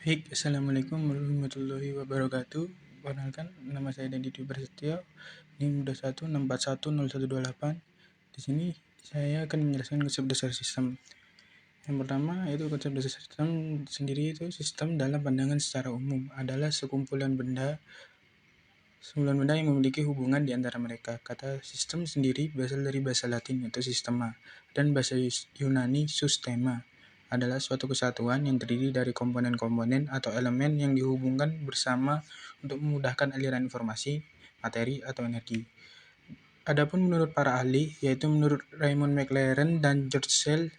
Baik, Assalamualaikum warahmatullahi wabarakatuh. Perkenalkan, nama saya Dandi Prasetyo, NIM 2164101128. Di sini saya akan menjelaskan konsep dasar sistem. Yang pertama yaitu konsep dasar sistem sendiri itu sistem dalam pandangan secara umum adalah sekumpulan benda yang memiliki hubungan di antara mereka. Kata sistem sendiri berasal dari bahasa Latin yaitu sistema dan bahasa Yunani systema adalah suatu kesatuan yang terdiri dari komponen-komponen atau elemen yang dihubungkan bersama untuk memudahkan aliran informasi, materi, atau energi. Adapun menurut para ahli, yaitu menurut Raymond McLaren dan George Sell,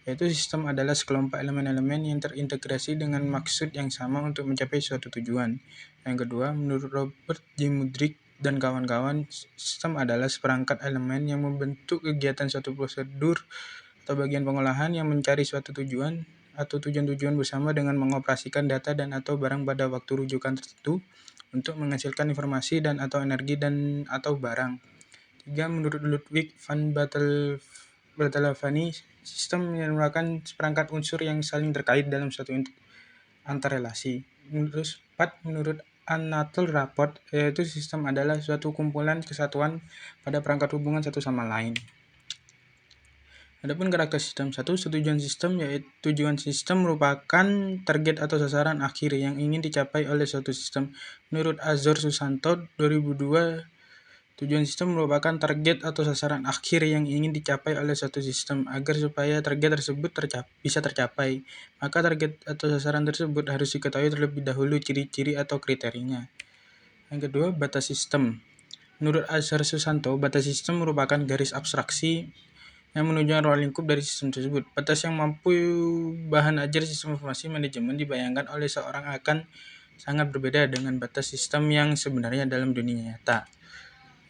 yaitu sistem adalah sekelompok elemen-elemen yang terintegrasi dengan maksud yang sama untuk mencapai suatu tujuan. Yang kedua, menurut Robert J. Mudrick dan kawan-kawan, sistem adalah seperangkat elemen yang membentuk kegiatan suatu prosedur atau bagian pengolahan yang mencari suatu tujuan atau tujuan-tujuan bersama dengan mengoperasikan data dan atau barang pada waktu rujukan tertentu untuk menghasilkan informasi dan atau energi dan atau barang. 3. Menurut Ludwig van Barthelemy, sistem merupakan seperangkat unsur yang saling terkait dalam suatu antarrelasi. Menurut Anatole Rapport, yaitu sistem adalah suatu kumpulan kesatuan pada perangkat hubungan satu sama lain. Adapun karakter sistem 1, tujuan sistem yaitu tujuan sistem merupakan target atau sasaran akhir yang ingin dicapai oleh suatu sistem. Menurut Azor Susanto 2002, tujuan sistem merupakan target atau sasaran akhir yang ingin dicapai oleh suatu sistem. Agar supaya target tersebut bisa tercapai, maka target atau sasaran tersebut harus diketahui terlebih dahulu ciri-ciri atau kriterianya. Yang kedua, batas sistem. Menurut Azhar Susanto, batas sistem merupakan garis abstraksi yang menunjukkan ruang lingkup dari sistem tersebut. Batas yang mampu bahan ajar sistem informasi manajemen dibayangkan oleh seorang akan sangat berbeda dengan batas sistem yang sebenarnya dalam dunia nyata.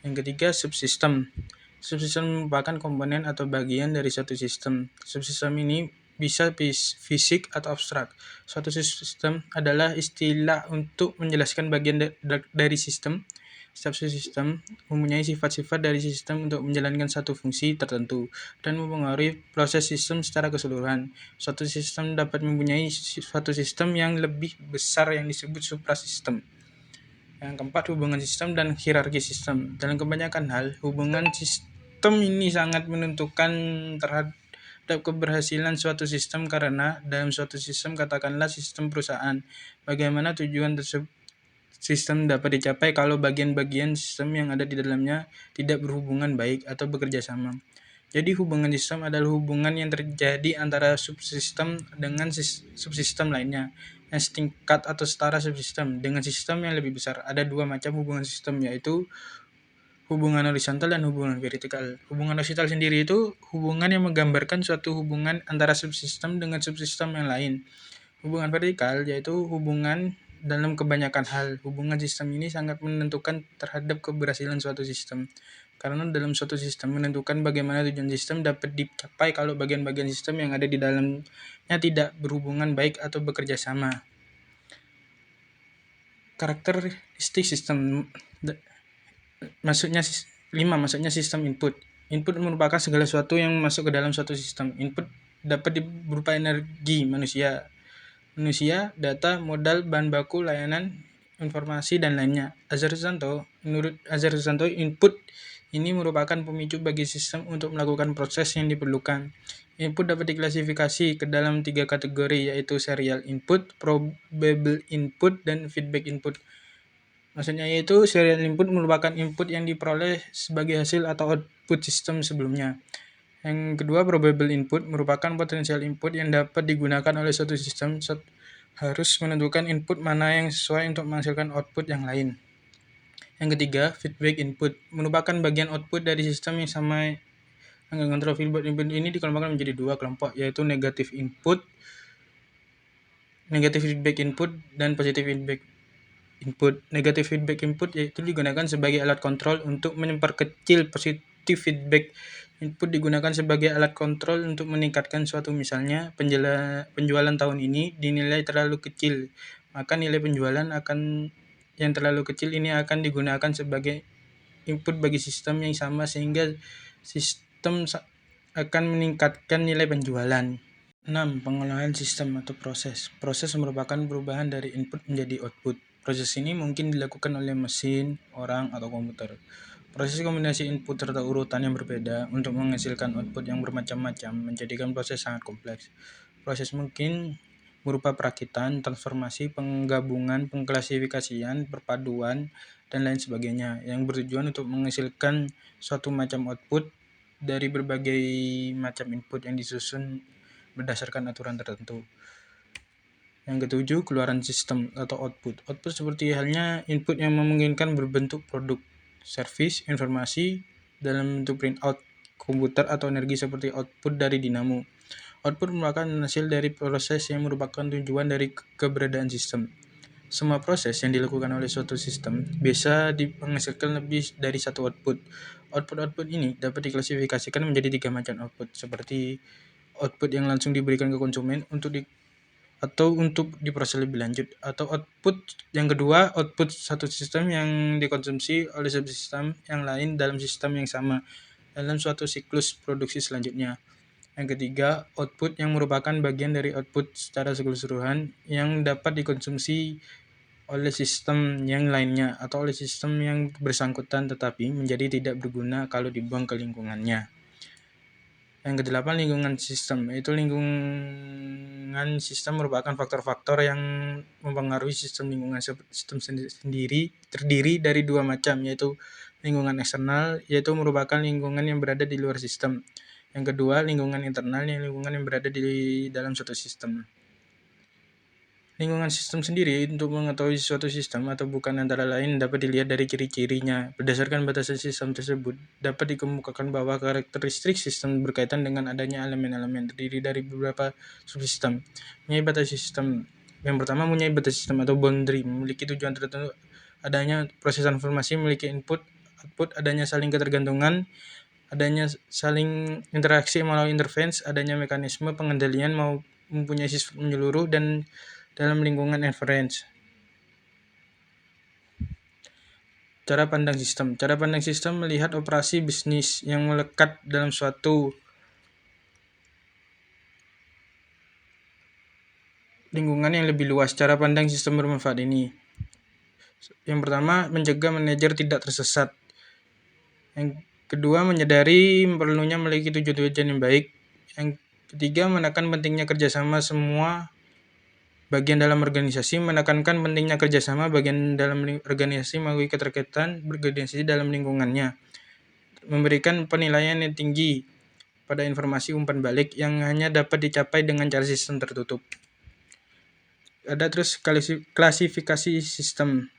Yang ketiga, subsistem. Subsistem merupakan komponen atau bagian dari suatu sistem. Subsistem ini bisa fisik atau abstrak. Suatu sistem adalah istilah untuk menjelaskan bagian dari sistem. Setiap sistem mempunyai sifat-sifat dari sistem untuk menjalankan satu fungsi tertentu dan mempengaruhi proses sistem secara keseluruhan. Suatu sistem dapat mempunyai suatu sistem yang lebih besar yang disebut suprasistem. Yang keempat, hubungan sistem dan hierarki sistem. Dalam kebanyakan hal, hubungan sistem ini sangat menentukan terhadap keberhasilan suatu sistem karena dalam suatu sistem, katakanlah sistem perusahaan, bagaimana tujuan tersebut sistem dapat dicapai kalau bagian-bagian sistem yang ada di dalamnya tidak berhubungan baik atau bekerja sama. Jadi hubungan sistem adalah hubungan yang terjadi antara subsistem dengan subsistem lainnya yang setingkat atau setara subsistem dengan sistem yang lebih besar. Ada dua macam hubungan sistem, yaitu hubungan horizontal dan hubungan vertikal. Hubungan horizontal sendiri itu hubungan yang menggambarkan suatu hubungan antara subsistem dengan subsistem yang lain. Hubungan vertikal yaitu hubungan dalam kebanyakan hal. Hubungan sistem ini sangat menentukan terhadap keberhasilan suatu sistem. Karena dalam suatu sistem menentukan bagaimana tujuan sistem dapat dicapai kalau bagian-bagian sistem yang ada di dalamnya tidak berhubungan baik atau bekerja sama. Karakteristik sistem. Maksudnya sistem input. Input merupakan segala sesuatu yang masuk ke dalam suatu sistem. Input dapat berupa energi manusia, data, modal, bahan baku, layanan, informasi, dan lainnya. Menurut Azhar Susanto, input ini merupakan pemicu bagi sistem untuk melakukan proses yang diperlukan. Input dapat diklasifikasi ke dalam 3 kategori, yaitu serial input, probable input, dan feedback input. Maksudnya yaitu serial input merupakan input yang diperoleh sebagai hasil atau output sistem sebelumnya. Yang kedua, probable input merupakan potensial input yang dapat digunakan oleh suatu sistem harus menentukan input mana yang sesuai untuk menghasilkan output yang lain. Yang ketiga, feedback input merupakan bagian output dari sistem yang sama. Yang kontrol feedback input ini dikelompokkan menjadi 2 kelompok, yaitu negative feedback input dan positive feedback input. Negative feedback input yaitu digunakan sebagai alat kontrol untuk memperkecil. Positive feedback input digunakan sebagai alat kontrol untuk meningkatkan suatu. Misalnya, penjualan tahun ini dinilai terlalu kecil, maka nilai penjualan yang terlalu kecil ini akan digunakan sebagai input bagi sistem yang sama sehingga sistem akan meningkatkan nilai penjualan. 6. Pengolahan sistem atau proses. Proses merupakan perubahan dari input menjadi output. Proses ini mungkin dilakukan oleh mesin, orang, atau komputer. Proses kombinasi input serta urutan yang berbeda untuk menghasilkan output yang bermacam-macam menjadikan proses sangat kompleks. Proses mungkin berupa perakitan, transformasi, penggabungan, pengklasifikasian, perpaduan, dan lain sebagainya yang bertujuan untuk menghasilkan suatu macam output dari berbagai macam input yang disusun berdasarkan aturan tertentu. Yang ketujuh, keluaran sistem atau output. Output seperti halnya input yang memungkinkan berbentuk produk, servis, informasi dalam bentuk printout, komputer atau energi seperti output dari dinamo. Output merupakan hasil dari proses yang merupakan tujuan dari keberadaan sistem. Semua proses yang dilakukan oleh suatu sistem bisa menghasilkan lebih dari satu output. Output-output ini dapat diklasifikasikan menjadi 3 macam output, seperti output yang langsung diberikan ke konsumen atau untuk diproses lebih lanjut, atau output yang kedua, output satu sistem yang dikonsumsi oleh subsistem yang lain dalam sistem yang sama dalam suatu siklus produksi selanjutnya. Yang ketiga, output yang merupakan bagian dari output secara keseluruhan yang dapat dikonsumsi oleh sistem yang lainnya atau oleh sistem yang bersangkutan tetapi menjadi tidak berguna kalau dibuang ke lingkungannya. Yang kedelapan, lingkungan sistem. Yaitu lingkungan sistem merupakan faktor-faktor yang mempengaruhi sistem lingkungan. Sistem sendiri terdiri dari 2 macam, yaitu lingkungan eksternal, yaitu merupakan lingkungan yang berada di luar sistem. Yang kedua, lingkungan internal, yang lingkungan yang berada di dalam suatu sistem. Lingkungan sistem sendiri untuk mengetahui suatu sistem atau bukan antara lain dapat dilihat dari ciri-cirinya. Berdasarkan batasan sistem tersebut, dapat dikemukakan bahwa karakteristik sistem berkaitan dengan adanya elemen-elemen terdiri dari beberapa subsistem. Mempunyai batas sistem. Yang pertama, mempunyai batas sistem atau boundary, memiliki tujuan tertentu, adanya proses informasi, memiliki input, output, adanya saling ketergantungan, adanya saling interaksi melalui interference, adanya mekanisme pengendalian mempunyai sifat menyeluruh dan dalam lingkungan inference. Cara pandang sistem. Cara pandang sistem melihat operasi bisnis yang melekat dalam suatu lingkungan yang lebih luas. Cara pandang sistem bermanfaat ini. Yang pertama, mencegah manajer tidak tersesat. Yang kedua, menyadari perlunya memiliki tujuan yang baik. Yang ketiga, menekan pentingnya kerjasama semua bagian dalam organisasi, menekankan pentingnya kerjasama bagian dalam organisasi melalui keterkaitan berorganisasi dalam lingkungannya, memberikan penilaian yang tinggi pada informasi umpan balik yang hanya dapat dicapai dengan cara sistem tertutup. Ada terus klasifikasi sistem.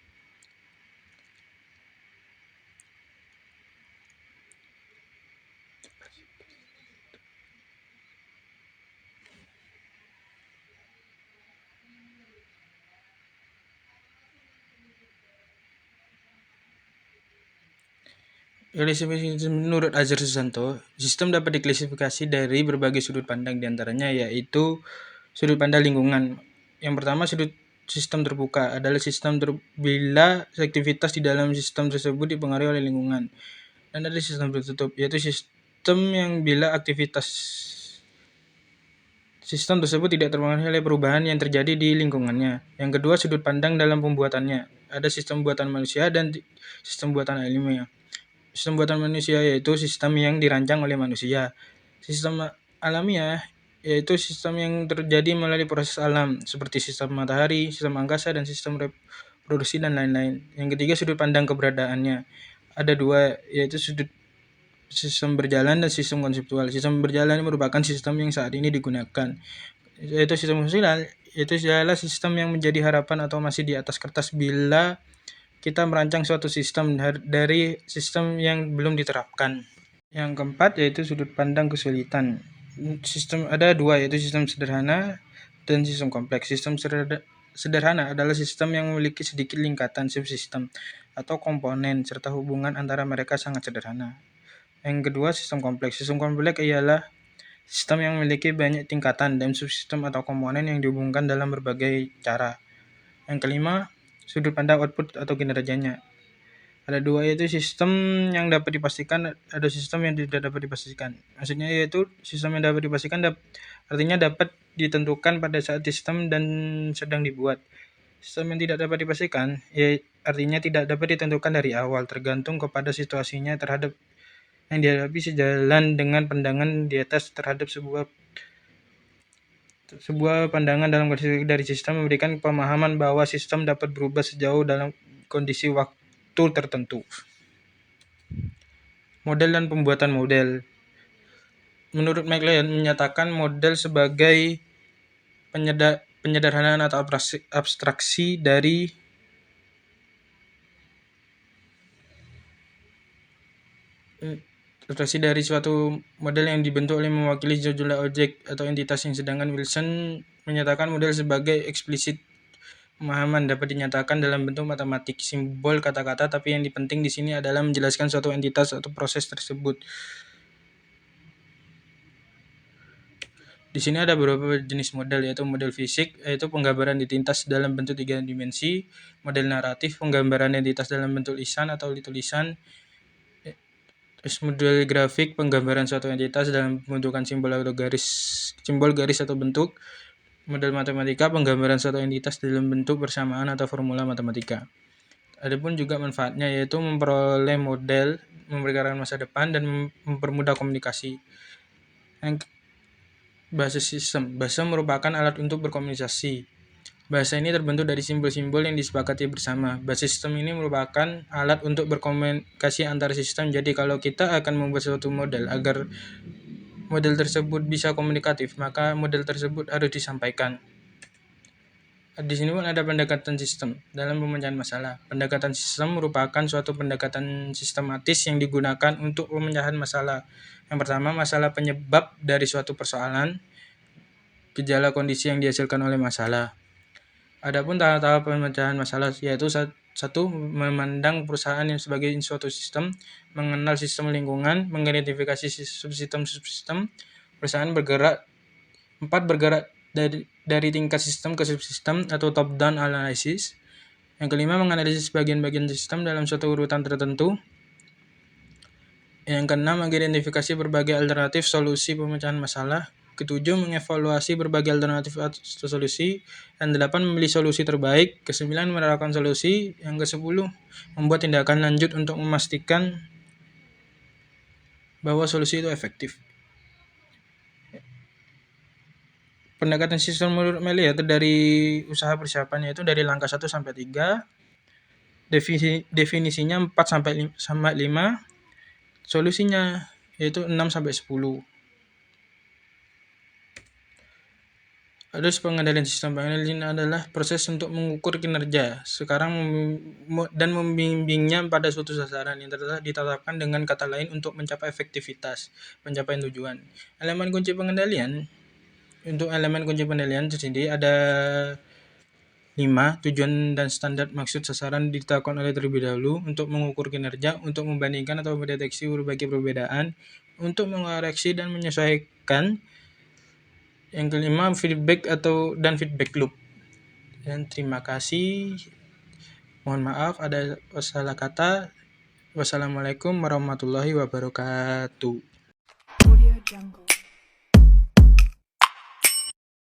Menurut Azhar Susanto, sistem dapat diklasifikasi dari berbagai sudut pandang, diantaranya yaitu sudut pandang lingkungan. Yang pertama, sudut sistem terbuka adalah sistem bila aktivitas di dalam sistem tersebut dipengaruhi oleh lingkungan. Dan ada sistem tertutup, yaitu sistem yang bila aktivitas sistem tersebut tidak terpengaruhi oleh perubahan yang terjadi di lingkungannya. Yang kedua, sudut pandang dalam pembuatannya. Ada sistem buatan manusia dan sistem buatan ilmiah. Sistem buatan manusia yaitu sistem yang dirancang oleh manusia. Sistem alamiah yaitu sistem yang terjadi melalui proses alam, seperti sistem matahari, sistem angkasa, dan sistem reproduksi dan lain-lain. Yang ketiga, sudut pandang keberadaannya. Ada 2, yaitu sistem berjalan dan sistem konseptual. Sistem berjalan merupakan sistem yang saat ini digunakan. Yaitu sistem konseptual, yaitu adalah sistem yang menjadi harapan atau masih di atas kertas bila kita merancang suatu sistem dari sistem yang belum diterapkan. Yang keempat yaitu sudut pandang kesulitan. Sistem ada 2, yaitu sistem sederhana dan sistem kompleks. Sistem sederhana adalah sistem yang memiliki sedikit lingkatan subsistem atau komponen serta hubungan antara mereka sangat sederhana. Yang kedua, sistem kompleks. Sistem kompleks ialah sistem yang memiliki banyak tingkatan dan subsistem atau komponen yang dihubungkan dalam berbagai cara. Yang kelima, sudut pandang output atau kinerjanya. Ada dua, yaitu sistem yang dapat dipastikan, ada sistem yang tidak dapat dipastikan. Maksudnya yaitu sistem yang dapat dipastikan artinya dapat ditentukan pada saat sistem dan sedang dibuat. Sistem yang tidak dapat dipastikan artinya tidak dapat ditentukan dari awal, tergantung kepada situasinya terhadap yang dihadapi, sejalan dengan pandangan di atas terhadap sebuah pandangan dalam dari sistem memberikan pemahaman bahwa sistem dapat berubah sejauh dalam kondisi waktu tertentu. Model dan pembuatan model. Menurut McLeod menyatakan model sebagai penyederhanaan atau abstraksi dari suatu model yang dibentuk oleh mewakili sejumlah objek atau entitas yang, sedangkan Wilson menyatakan model sebagai eksplisit pemahaman dapat dinyatakan dalam bentuk matematik, simbol, kata-kata, tapi yang penting di sini adalah menjelaskan suatu entitas atau proses tersebut. Di sini ada beberapa jenis model, yaitu model fisik, yaitu penggambaran identitas dalam bentuk 3 dimensi, model naratif, penggambaran identitas dalam bentuk lisan atau tulisan, model grafik, penggambaran suatu entitas dalam pembentukan simbol garis atau bentuk, model matematika, penggambaran suatu entitas dalam bentuk persamaan atau formula matematika. Adapun juga manfaatnya, yaitu memperoleh model, memperkirakan masa depan, dan mempermudah komunikasi. Bahasa sistem. Bahasa merupakan alat untuk berkomunikasi. Bahasa ini terbentuk dari simbol-simbol yang disepakati bersama. Bahasa sistem ini merupakan alat untuk berkomunikasi antar sistem. Jadi kalau kita akan membuat suatu model agar model tersebut bisa komunikatif, maka model tersebut harus disampaikan. Di sini pun ada pendekatan sistem dalam pemecahan masalah. Pendekatan sistem merupakan suatu pendekatan sistematis yang digunakan untuk pemecahan masalah. Yang pertama, masalah penyebab dari suatu persoalan, gejala kondisi yang dihasilkan oleh masalah. Adapun tahap-tahap pemecahan masalah, yaitu satu, memandang perusahaan yang sebagai suatu sistem, mengenal sistem lingkungan, mengidentifikasi subsistem, perusahaan bergerak. 4, bergerak dari tingkat sistem ke subsistem atau top-down analysis. Yang kelima, menganalisis bagian-bagian sistem dalam suatu urutan tertentu. Yang keenam, mengidentifikasi berbagai alternatif solusi pemecahan masalah. Ketujuh, mengevaluasi berbagai alternatif atau solusi. Dan 8, memilih solusi terbaik. Ke-9, menerapkan solusi. Yang ke-10, membuat tindakan lanjut untuk memastikan bahwa solusi itu efektif. Pendekatan sistem menurut McLeod dari usaha persiapannya itu dari langkah 1 sampai 3. Definisinya 4 sampai 5. Solusinya yaitu 6 sampai 10. Terus pengendalian sistem. Pengendalian adalah proses untuk mengukur kinerja sekarang dan membimbingnya pada suatu sasaran yang ditetapkan, dengan kata lain untuk mencapai efektivitas pencapaian tujuan. Elemen kunci pengendalian. Untuk elemen kunci pengendalian sendiri ada 5. Tujuan dan standar maksud sasaran ditetapkan oleh terlebih dahulu, untuk mengukur kinerja, untuk membandingkan atau mendeteksi berbagai perbedaan, untuk mengoreksi dan menyesuaikan. Yang kelima, feedback dan feedback loop. Dan terima kasih. Mohon maaf ada salah kata. Wassalamualaikum warahmatullahi wabarakatuh.